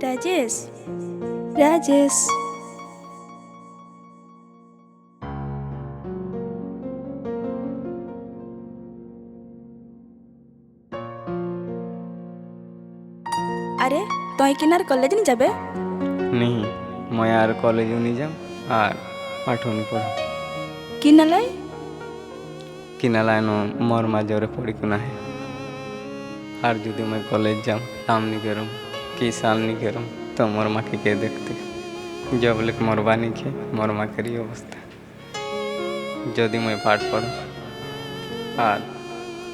राजेश राजेश আরে তুই কিনার কলেজ নি যাবে नहीं मैं यार कॉलेज नहीं जाम और पाठो नहीं पढ़ কি নালাই कि नालायन मोर माजोरे पढ़ी कुना है और जुदी मैं कॉलेज जाम काम नहीं करूँ कि साल नहीं करूँ तो मोर माँ के देखते जब लेक मोर बानी के मोर माँ करी अवस्था जदि मैं पाठ पढ़ और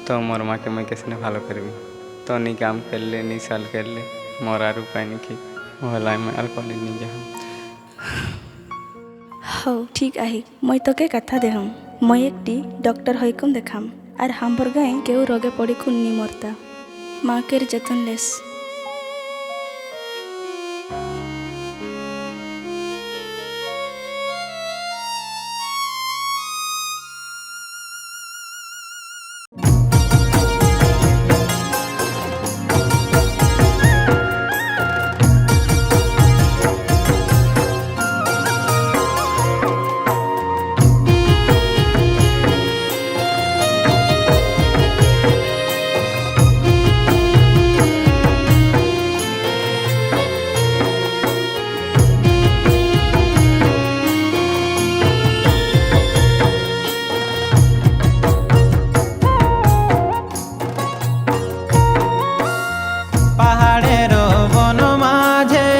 तो मोर माँ के मैं किसने भालो करबी तो नहीं काम कर ले नहीं साल कर ले मोर आर उपाय नहीं कि मोहल्ला में आर कॉलेज नहीं जाऊँ হও ঠিক আহি মই তোকে কথা দেহম মই একটি ডক্টর হইকুম দেখাম আর হাম্বর গায়ে কেউ রোগে পড়ি খুন্নি মরতা মাকের যতন লেস পাহাড়ের বন মাঝে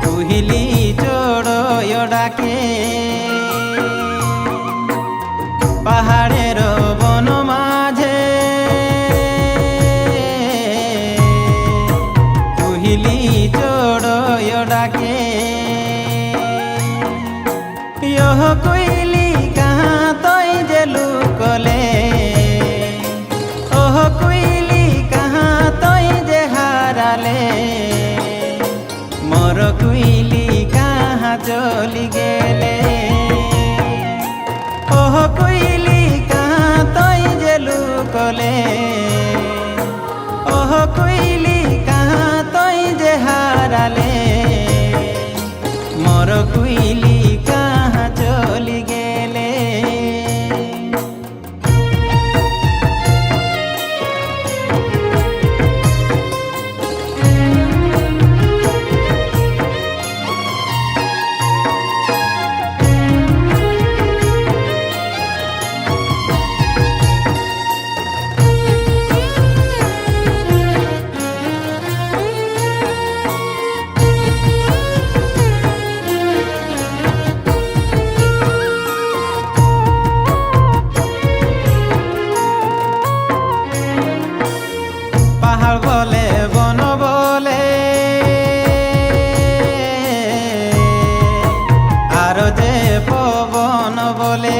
কুহিলি চড়য় ডাকে পাহাড়ের বন মাঝে কুহিলি চড়য় ডাকে ইহ কুইলি কাহা তই যে লুকলে কুইলি কাহা তই যে হারালে মোর কুইলি কাহা চলি গেলে ওহ কুইলি কাহা তই যে লুকলে ওহ কুইলি কাহা তই যে হারালে মোর কুইলি কাহা চলি গেলে পাহাড় বলে বন বলে আর যে পবন বলে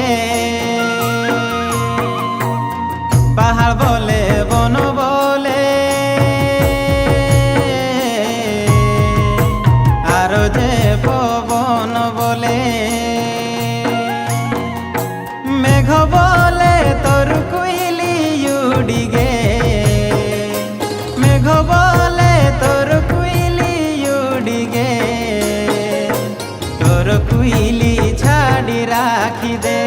পাহাড় বলে বন বলে আর যে পবন বলে মেঘ বলে তোর কুইলি উড়িগে মেঘ বলে তোর কুইলি উড়িগে তোর কুইলি ছাড়ি রাখি দে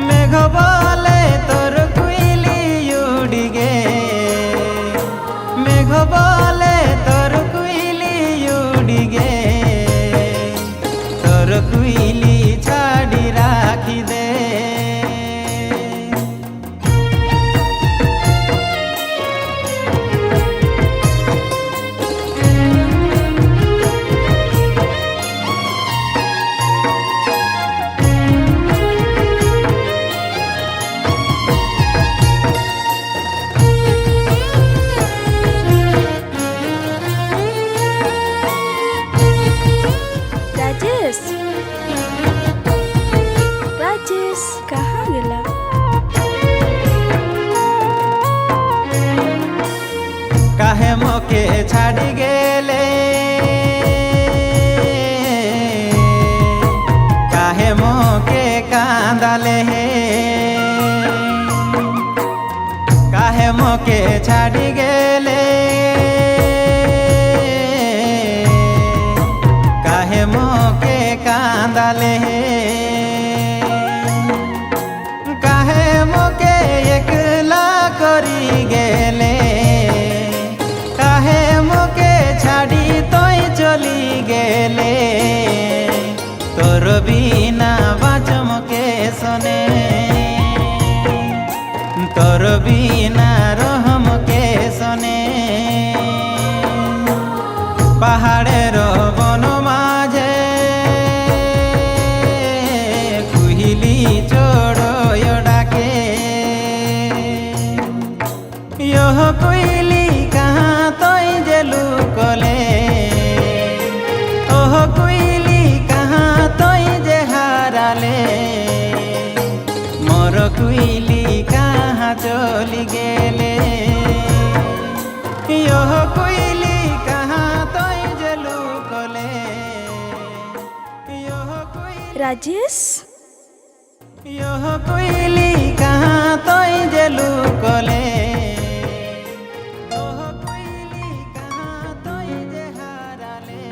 মেঘ বলে তোর ছাড়ি গেলে কাহে মোকে কাঁদালে কাহে মোকে একলা করি গেলে কাহে মোকে ছাড়ি তুই চলি গেলে তোর বিনা বাচমকে শোনে তোর বিনা রহমকে শোনে পাহাড়ের বন মাঝে কুহিলি চড়য় ডাকে ইহ কুইলি কাহা তই যে লুকলে ওহ কুইলি কাহা তই যে হারালে মোর কুইলি কাহা চলি গেলে ইহ কুইলি কাহা তই যে লুকলে ইহ কুইলি রাজেশ ইহ কুইলি কাহা তই যে লুকলে ওহ কুইলি কাহা তই যে হারালে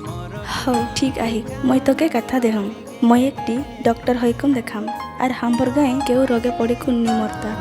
মোর হও ঠিক আহি মই তোকে কথা দেহম মই একটি ডক্টর হইকুম দেখাম আর হাম্বর গায়ে কেউ রোগে পড়িকুন নি মরতা।